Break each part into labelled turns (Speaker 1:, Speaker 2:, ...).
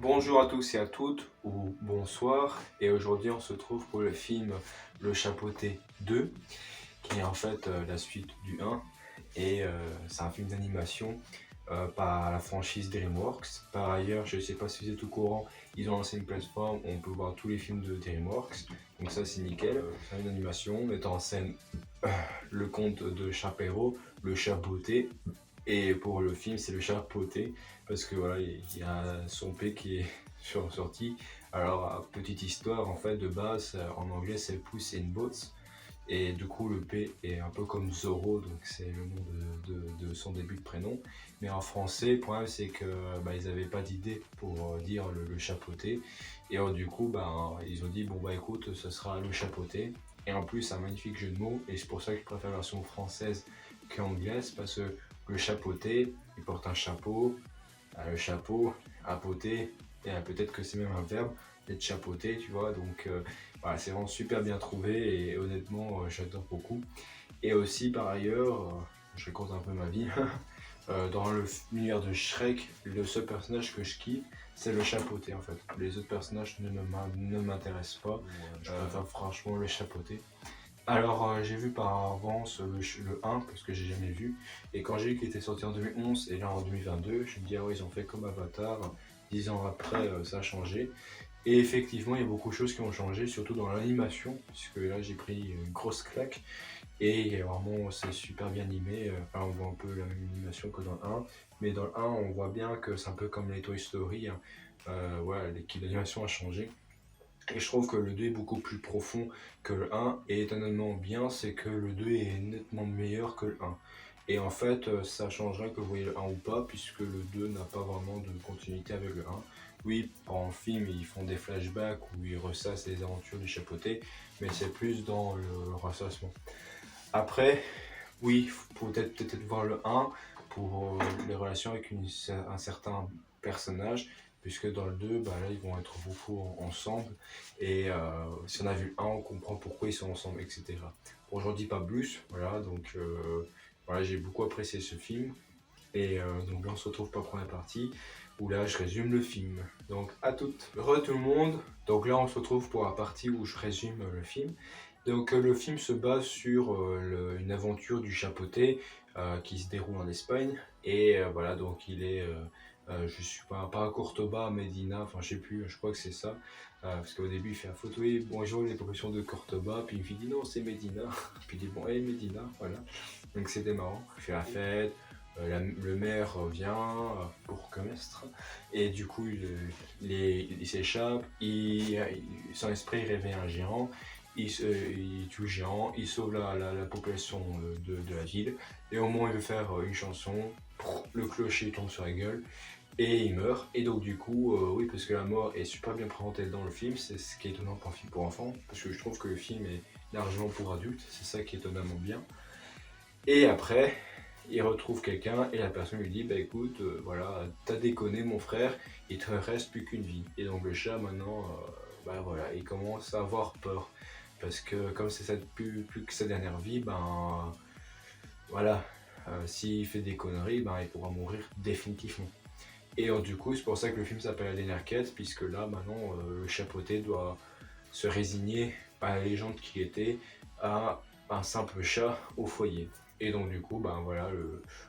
Speaker 1: Bonjour à tous et à toutes, ou bonsoir, et aujourd'hui on se trouve pour le film Le Chapeauté 2, qui est en fait la suite du 1, et c'est un film d'animation par la franchise DreamWorks. Par ailleurs, je ne sais pas si vous êtes au courant, ils ont lancé une plateforme où on peut voir tous les films de DreamWorks, donc ça c'est nickel. C'est une animation mettant en scène le conte de Chapero, le chapeauté. Et pour le film, c'est le chapeauté, parce que voilà, il y a son P qui est sorti. Alors, petite histoire, en fait, de base, en anglais, c'est Puss in Boots. Et du coup, le P est un peu comme Zorro, donc c'est le nom de son début de prénom. Mais en français, le problème, c'est que ils n'avaient pas d'idée pour dire le chapeauté. Et alors, du coup, ils ont dit, bon, bah écoute, ce sera le chapeauté. Et en plus, c'est un magnifique jeu de mots, et c'est pour ça que je préfère la version française qu'anglaise, parce que le chapeauté, il porte un chapeau, le chapeau, appoter, et peut-être que c'est même un verbe, d'être chapeauté, tu vois. Donc voilà, c'est vraiment super bien trouvé et honnêtement, j'adore beaucoup. Et aussi, par ailleurs, je raconte un peu ma vie. Dans l'univers de Shrek, le seul personnage que je kiffe, c'est le chapeauté en fait. Les autres personnages ne m'intéressent pas. Je préfère franchement le chapeauté. Alors, j'ai vu par avance le 1 parce que j'ai jamais vu. Et quand j'ai vu qu'il était sorti en 2011 et là en 2022, je me dis, ah ouais, ils ont fait comme Avatar. 10 ans après, ça a changé. Et effectivement, il y a beaucoup de choses qui ont changé, surtout dans l'animation, puisque là j'ai pris une grosse claque. Et vraiment, c'est super bien animé. Enfin, on voit un peu la même animation que dans le 1. Mais dans le 1, on voit bien que c'est un peu comme les Toy Story, hein. Voilà, l'animation a changé. Et je trouve que le 2 est beaucoup plus profond que le 1. Et étonnamment bien, c'est que le 2 est nettement meilleur que le 1. Et en fait, ça changerait que vous voyez le 1 ou pas, puisque le 2 n'a pas vraiment de continuité avec le 1. Oui, pendant le film, ils font des flashbacks où ils ressassent les aventures du chapeauté, mais c'est plus dans le ressassement. Après, oui, il faut peut-être voir le 1 pour les relations avec un certain personnage, puisque dans le 2, là, ils vont être beaucoup ensemble. Et si on a vu le 1, on comprend pourquoi ils sont ensemble, etc. Bon, j'en dis pas plus, voilà, donc voilà, j'ai beaucoup apprécié ce film. Et donc là, on se retrouve pour la première partie, où là, je résume le film. Donc, à toutes. Re tout le monde. Donc là, on se retrouve pour la partie où je résume le film. Donc le film se base sur une aventure du chapeauté qui se déroule en Espagne. Et voilà, donc il est, je suis pas à Cordoba, à Medina, enfin je sais plus, je crois que c'est ça. Parce qu'au début il fait la photo, oui, bonjour les professions de Cordoba, puis il me dit non c'est Medina. Puis il dit bon, hey Medina, voilà. Donc c'était marrant, il fait la fête. Le maire vient pour comestre et du coup il s'échappe, son esprit réveille un géant, il tue le géant, il sauve la population de la ville et au moment où il veut faire une chanson, le clocher tombe sur la gueule et il meurt. Et donc du coup, oui, parce que la mort est super bien présentée dans le film, c'est ce qui est étonnant pour un film pour enfants, parce que je trouve que le film est largement pour adultes, c'est ça qui est étonnamment bien. Et après, il retrouve quelqu'un et la personne lui dit bah écoute, voilà, t'as déconné mon frère, il te reste plus qu'une vie. Et donc le chat maintenant, voilà, il commence à avoir peur. Parce que comme c'est plus que sa dernière vie, voilà, s'il fait des conneries, il pourra mourir définitivement. Et du coup, c'est pour ça que le film s'appelle La dernière quête, puisque là maintenant, le chapeauté doit se résigner à la légende qu'il était, à un simple chat au foyer. Et donc du coup, voilà,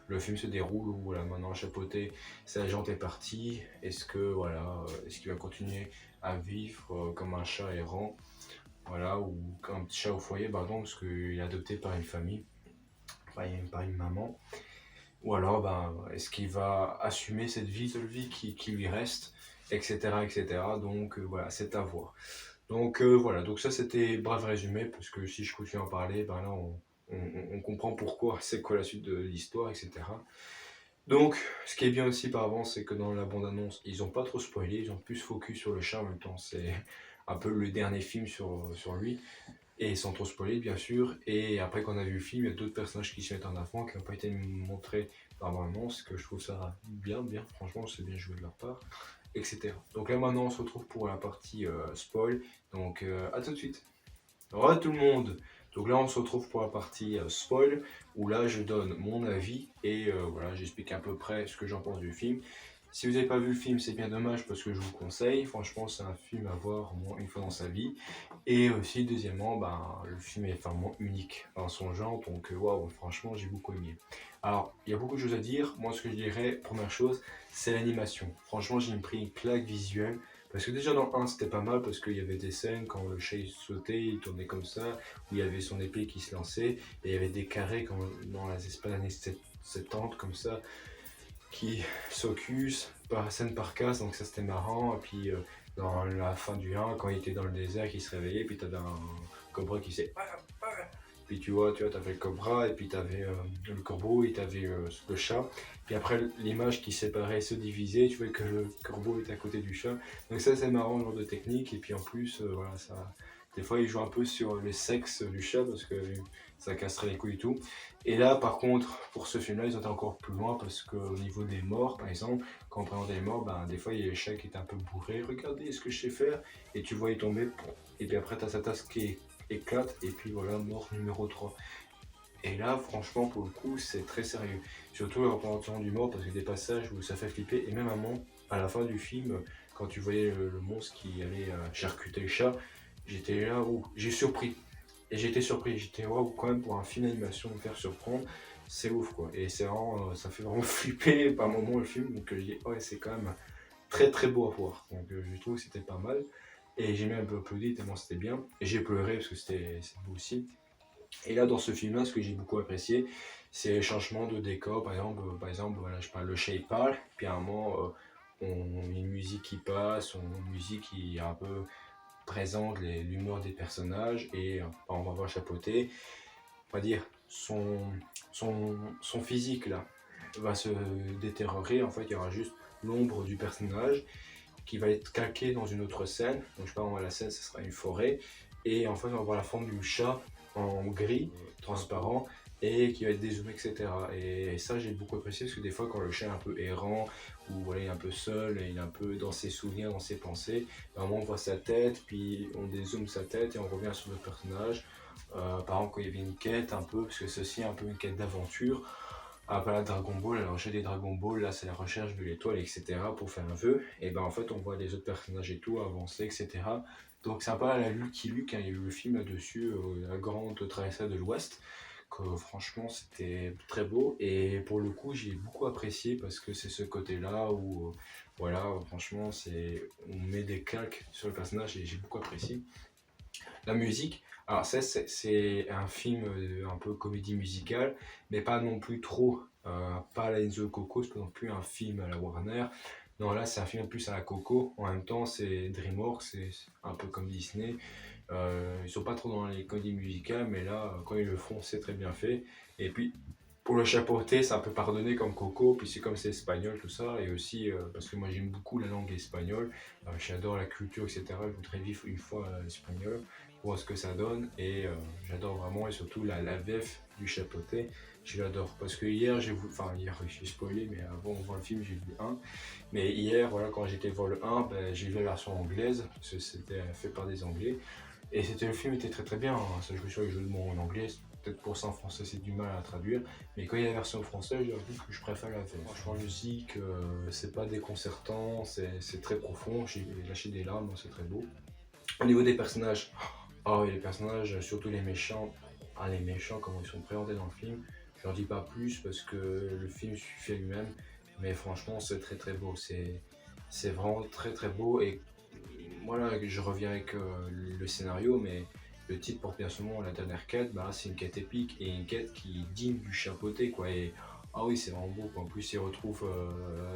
Speaker 1: le film se déroule où voilà, maintenant chapeauté, sa légende est partie. Est-ce que voilà, est-ce qu'il va continuer à vivre comme un chat errant, voilà, ou comme un petit chat au foyer, pardon, parce qu'il est adopté par une famille, par une maman. Ou alors, est-ce qu'il va assumer cette vie, seule vie qui lui reste, etc., etc. Donc voilà, c'est à voir. Donc voilà, donc ça c'était bref résumé, parce que si je continue à en parler, là on comprend pourquoi, c'est quoi la suite de l'histoire, etc. Donc ce qui est bien aussi par avance, c'est que dans la bande-annonce, ils ont pas trop spoilé, ils ont plus focus sur le chat en même temps, c'est un peu le dernier film sur lui, et sans trop spoiler bien sûr, et après qu'on a vu le film, il y a d'autres personnages qui se mettent en avant, qui n'ont pas été montrés dans la bande-annonce, que je trouve ça bien, franchement c'est bien joué de leur part, etc. Donc là maintenant on se retrouve pour la partie spoil, donc à tout de suite. Re tout le monde. Donc là on se retrouve pour la partie spoil, où là je donne mon avis et voilà, j'explique à peu près ce que j'en pense du film. Si vous n'avez pas vu le film, c'est bien dommage parce que je vous conseille. Franchement, c'est un film à voir au moins une fois dans sa vie. Et aussi, deuxièmement, ben, le film est vraiment unique dans son genre. Donc, waouh, franchement, j'ai beaucoup aimé. Alors, il y a beaucoup de choses à dire. Moi, ce que je dirais, première chose, c'est l'animation. Franchement, j'ai pris une claque visuelle. Parce que déjà dans le 1 c'était pas mal parce qu'il y avait des scènes quand le chat il sautait, il tournait comme ça, où il y avait son épée qui se lançait, et il y avait des carrés comme dans les espèces d'années 70 comme ça, qui s'occuse par scène par case, donc ça c'était marrant. Et puis dans la fin du 1, quand il était dans le désert, il se réveillait, puis t'avais un cobra qui s'est. Puis t'avais le cobra, et puis t'avais le corbeau, et t'avais le chat. Puis après, l'image qui séparait se divisait, tu vois que le corbeau était à côté du chat. Donc ça c'est marrant, le genre de technique. Et puis en plus, voilà, ça. Des fois, il joue un peu sur le sexe du chat parce que ça casserait les couilles et tout. Et là, par contre, pour ce film-là, ils ont été encore plus loin parce qu'au niveau des morts, par exemple, quand on présentait les morts, ben, des fois, il y a le chat qui était un peu bourré. Regardez ce que je sais faire. Et tu vois, il tomber. Et puis après, tu as sa tasse qui éclate. Et puis voilà, mort numéro 3. Et là, franchement, pour le coup, c'est très sérieux. Surtout la représentation du mort parce qu'il y a des passages où ça fait flipper. Et même à la fin du film, quand tu voyais le monstre qui allait charcuter le chat, j'étais là où j'ai surpris. Et j'étais surpris, j'étais waouh, quand même pour un film d'animation me faire surprendre, c'est ouf quoi. Et c'est vraiment, ça fait vraiment flipper par moments le film, donc je dis ouais, c'est quand même très très beau à voir. Donc je trouve que c'était pas mal. Et j'ai même un peu applaudi tellement c'était bien. Et j'ai pleuré parce que c'est beau aussi. Et là dans ce film-là, ce que j'ai beaucoup apprécié, c'est les changements de décor. Par exemple voilà, je parle le shape parle, puis à un moment, on a une musique qui passe, une musique qui est un peu présente l'humour des personnages et on va voir chapeauter, on va dire son physique là va se détériorer. En fait, il y aura juste l'ombre du personnage qui va être calqué dans une autre scène. Donc je sais pas, la scène, ce sera une forêt et en fait, on va voir la forme du chat en gris transparent et qui va être dézoomé, etc. Et ça, j'ai beaucoup apprécié parce que des fois, quand le chat est un peu errant ou voilà, il est un peu seul et il est un peu dans ses souvenirs, dans ses pensées, vraiment on voit sa tête, puis on dézoome sa tête et on revient sur le personnage. Par exemple, quand il y avait une quête un peu, parce que ceci est un peu une quête d'aventure, après la Dragon Ball, la recherche des Dragon Ball, là c'est la recherche de l'étoile, etc. pour faire un vœu. Et ben en fait on voit les autres personnages et tout avancer, etc. Donc c'est un peu à la Lucky Luke, hein, il y a eu le film là-dessus, la grande traversée de l'Ouest, que franchement c'était très beau. Et pour le coup j'ai beaucoup apprécié parce que c'est ce côté-là où, voilà, franchement on met des calques sur le personnage et j'ai beaucoup apprécié. La musique, alors ça c'est un film un peu comédie musicale, mais pas non plus trop, pas à la Enzo Coco, c'est pas non plus un film à la Warner. Non, là c'est un film plus à la Coco, en même temps c'est DreamWorks, c'est un peu comme Disney. Ils sont pas trop dans les comédies musicales, mais là quand ils le font c'est très bien fait. Et puis pour le chapeauté, c'est un peu pardonné comme Coco, puis c'est comme c'est espagnol, tout ça, et aussi parce que moi j'aime beaucoup la langue espagnole, j'adore la culture, etc. Je voudrais vivre une fois espagnol, voir ce que ça donne, et j'adore vraiment, et surtout la VF du chapeauté, je l'adore. Parce que hier, hier, oui, j'ai spoilé, mais avant de voir le film, j'ai vu le 1, mais hier, voilà, quand j'étais voir le 1, ben, j'ai vu la version anglaise, parce que c'était fait par des Anglais, et le film était très très bien, hein. Ça joue sur les jeux de mots en anglais, peut-être pour ça en français c'est du mal à traduire, mais quand il y a la version française, j'avoue que je préfère la VF. Franchement, la musique, c'est pas déconcertant, c'est très profond, j'ai lâché des larmes, c'est très beau. Au niveau des personnages, oh, et les personnages, surtout les méchants, les méchants, comment ils sont présentés dans le film, je n'en dis pas plus parce que le film suffit à lui-même, mais franchement, c'est très très beau, c'est vraiment très très beau. Et voilà, je reviens avec le scénario, mais le titre porte bien son nom, la dernière quête, bah, c'est une quête épique et une quête qui est digne du chapeauté, quoi. Et ah oui, c'est vraiment beau, quoi. En plus, il retrouve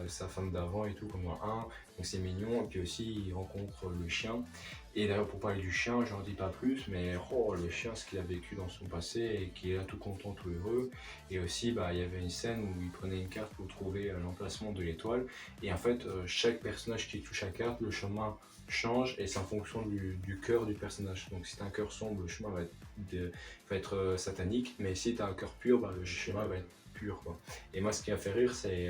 Speaker 1: sa femme d'avant et tout, comme dans le 1, donc c'est mignon. Et puis aussi, il rencontre le chien. Et d'ailleurs, pour parler du chien, j'en dis pas plus, mais oh, le chien, ce qu'il a vécu dans son passé et qui est là tout content, tout heureux. Et aussi, bah, il y avait une scène où il prenait une carte pour trouver l'emplacement de l'étoile. Et en fait, chaque personnage qui touche la carte, le chemin change et c'est en fonction du cœur du personnage. Donc si tu as un cœur sombre, le chemin va être satanique, mais si tu as un cœur pur, bah, le chemin va être pur, quoi. Et moi ce qui m'a fait rire, c'est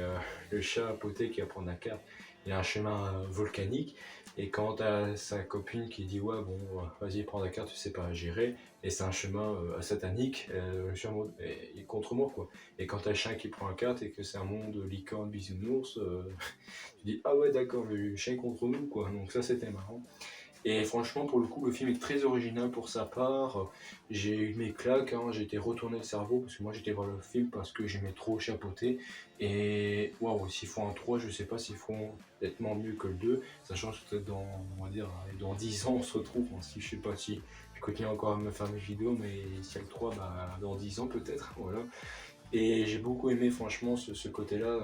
Speaker 1: le chat à poté qui va prendre la carte. Il y a un chemin volcanique, Et quand t'as sa copine qui dit ouais bon vas-y prends la carte, tu sais pas gérer, et c'est un chemin satanique, je suis en mode et contre moi quoi. Et quand t'as le chien qui prend la carte et que c'est un monde licorne bisounours, tu dis ah ouais d'accord le chien contre nous quoi. Donc ça c'était marrant. Et franchement, pour le coup, le film est très original pour sa part. J'ai eu mes claques, hein, j'ai été retourné le cerveau parce que moi j'étais voir le film parce que j'aimais trop chapeauter. Et waouh, s'ils font un 3, je sais pas s'ils font nettement mieux que le 2. Sachant que peut-être dans, on va dire, dans 10 ans on se retrouve. Hein, si je sais pas si je continue encore à me faire mes vidéos, mais s'il y a le 3, bah, dans 10 ans peut-être. Voilà. Et j'ai beaucoup aimé franchement ce côté-là.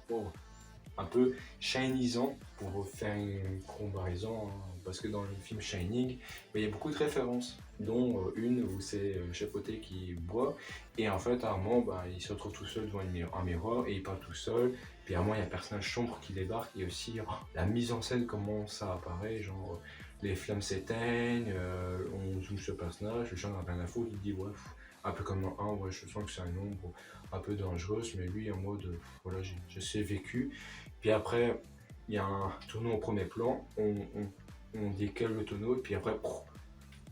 Speaker 1: Waouh, un peu shinisant pour faire une comparaison, hein, parce que dans le film Shining, il y a beaucoup de références, dont une où c'est Chapoté qui boit, et en fait à un moment il se retrouve tout seul devant un miroir et il parle tout seul, puis à un moment il y a un personnage sombre qui débarque, et aussi la mise en scène, comment ça apparaît, genre les flammes s'éteignent, on joue ce personnage, le chat n'a rien à foutre, il dit ouais, un peu comme un, ouais, je sens que c'est un ombre un peu dangereuse, mais lui en mode voilà, je sais vécu. Puis après, il y a un tonneau au premier plan, on décale le tonneau, et puis après,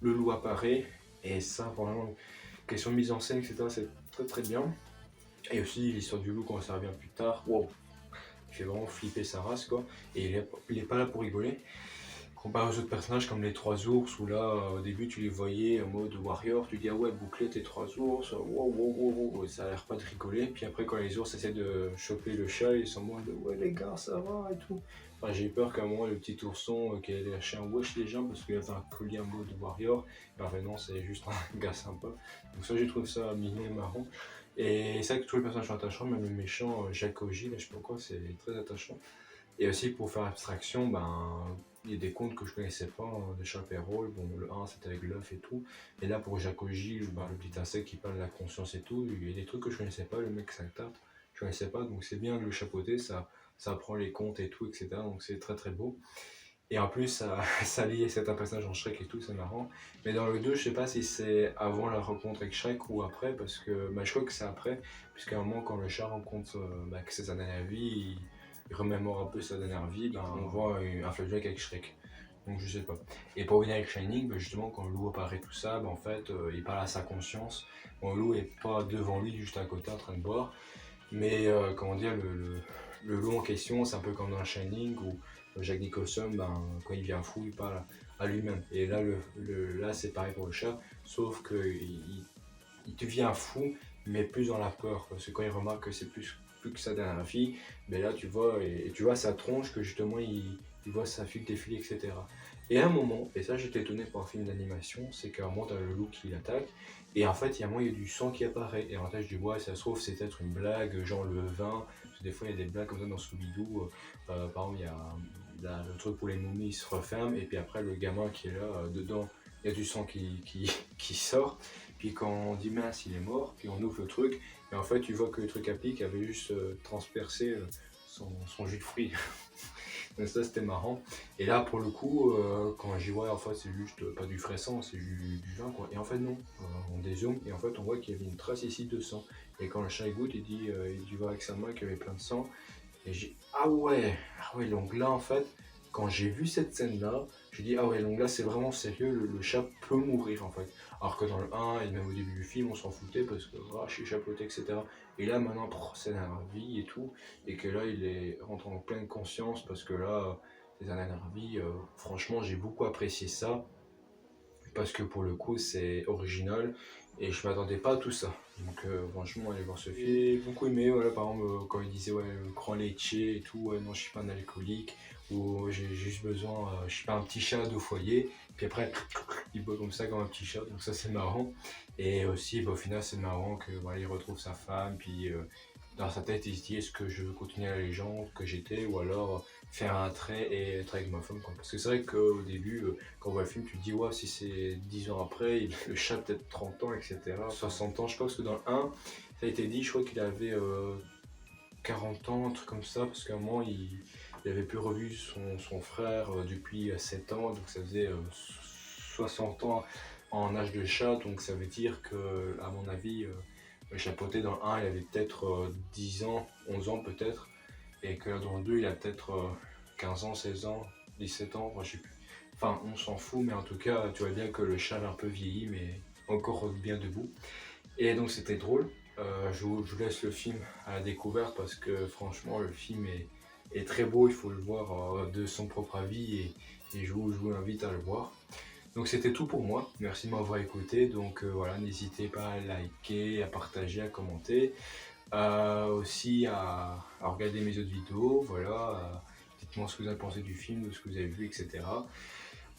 Speaker 1: le loup apparaît, et ça, vraiment, question de mise en scène, etc., c'est très très bien. Et aussi, l'histoire du loup, quand ça revient plus tard, wow, il fait vraiment flipper sa race, quoi, et il est pas là pour rigoler. Comparé aux autres personnages comme les trois ours, où là, au début, tu les voyais en mode warrior, tu dis ah ouais, boucler tes trois ours, wow, wow, wow, wow, ça a l'air pas de rigoler. Puis après, quand les ours essaient de choper le chat, ils sont en mode ouais, les gars, ça va et tout. Enfin, j'ai eu peur qu'à un moment, le petit ourson qui allait lâcher un wesh les gens parce qu'il avait un collier en mode warrior. Et en fait, non, c'est juste un gars sympa. Donc, ça, j'ai trouvé ça mignon et marrant. Et c'est vrai que tous les personnages sont attachants, même le méchant Jacques Ogy, là, je sais pas quoi, c'est très attachant. Et aussi pour faire abstraction, il y a des contes que je connaissais pas, hein, de Charles Perrault. Bon, le 1 c'était avec l'œuf et tout. Et là pour Jacoji, le petit insecte qui parle de la conscience et tout, il y a des trucs que je connaissais pas, le mec s'intarte, je connaissais pas, donc c'est bien de le chapeauter, ça apprend les contes et tout, etc. Donc c'est très très beau. Et en plus, ça, ça lie certains passages en Shrek et tout, c'est marrant. Mais dans le 2 je sais pas si c'est avant la rencontre avec Shrek ou après, parce que je crois que c'est après, puisqu'à un moment, quand le chat rencontre que c'est sa dernière vie, il remémore un peu sa dernière vie, on voit un flashback avec Shrek. Donc je sais pas. Et pour revenir avec Shining, justement, quand le loup apparaît tout ça, en fait, il parle à sa conscience. Bon, le loup est pas devant lui, juste à côté en train de boire. Mais comment dire, le loup en question, c'est un peu comme dans Shining où Jack Nicholson, quand il devient fou, il parle à lui-même. Et là, là c'est pareil pour le chat, sauf il devient fou, mais plus dans la peur. Parce que quand il remarque que c'est plus que sa dernière fille, mais là tu vois, et tu vois sa tronche que justement il voit sa fille défiler, etc. Et à un moment, et ça j'étais étonné pour un film d'animation, c'est qu'à un moment t'as le loup qui l'attaque, et en fait il y a un moment il y a du sang qui apparaît, et en fait je dis ouais ça se trouve c'est peut-être une blague, genre le vin, parce que des fois il y a des blagues comme ça dans Scooby-Doo, par exemple il y a le truc pour les momies il se referme, et puis après le gamin qui est là, dedans, il y a du sang qui sort, puis quand on dit mince il est mort, puis on ouvre le truc, et en fait tu vois que le truc à pic avait juste transpercé son jus de fruits. Donc ça c'était marrant. Et là pour le coup, quand j'y vois en fait c'est juste pas du frais sang, c'est du vin quoi. Et en fait non, on dézoome et en fait on voit qu'il y avait une trace ici de sang. Et quand le chat il goûte, il voit avec sa main qu'il y avait plein de sang. Et j'ai ah ouais, donc là en fait, quand j'ai vu cette scène là, j'ai dit ah ouais, donc là c'est vraiment sérieux, le chat peut mourir en fait. Alors que dans le 1 et même au début du film, on s'en foutait parce que je suis chapeauté, etc. Et là maintenant, c'est la vie et tout, et que là il est rentre en pleine conscience parce que là, c'est la dernière vie. Franchement, j'ai beaucoup apprécié ça parce que pour le coup c'est original et je m'attendais pas à tout ça. Donc franchement aller voir ce film. J'ai beaucoup aimé, voilà, par exemple quand il disait ouais grand laitier et tout, ouais non je suis pas un alcoolique, ou j'ai juste besoin, je suis pas un petit chat de foyer, puis après il boit comme ça comme un petit chat, donc ça c'est marrant. Et aussi au final c'est marrant que voilà, il retrouve sa femme, puis dans sa tête il se dit est-ce que je veux continuer la légende que j'étais, ou alors faire un trait et être avec ma femme quoi. Parce que c'est vrai qu'au début quand on voit le film, tu te dis, ouais, si c'est 10 ans après, le chat peut-être 30 ans, etc. 60 ans, je pense que dans le 1, ça a été dit, je crois qu'il avait 40 ans, un truc comme ça, parce qu'à un moment, il avait plus revu son frère depuis 7 ans, donc ça faisait 60 ans en âge de chat, donc ça veut dire que, à mon avis, le chapeauté dans le 1, il avait peut-être 10 ans, 11 ans peut-être, et que dans le 2, il a peut-être 15 ans, 16 ans, 17 ans, moi je sais plus. Enfin, on s'en fout, mais en tout cas, tu vois bien que le chat a un peu vieilli, mais encore bien debout. Et donc c'était drôle. Je vous laisse le film à la découverte parce que franchement, le film est très beau, il faut le voir de son propre avis et je vous invite à le voir. Donc c'était tout pour moi, merci de m'avoir écouté. Donc voilà, n'hésitez pas à liker, à partager, à commenter. Aussi à regarder mes autres vidéos, voilà. Dites-moi ce que vous avez pensé du film, de ce que vous avez vu, etc.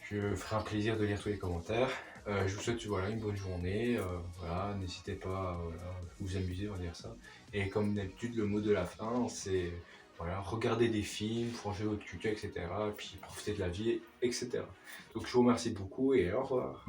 Speaker 1: Je me ferai un plaisir de lire tous les commentaires. Je vous souhaite voilà, une bonne journée. Voilà, n'hésitez pas à voilà, vous amuser, on va dire ça. Et comme d'habitude, le mot de la fin, c'est voilà, regarder des films, forger votre culture, etc. Et puis profiter de la vie, etc. Donc je vous remercie beaucoup et au revoir.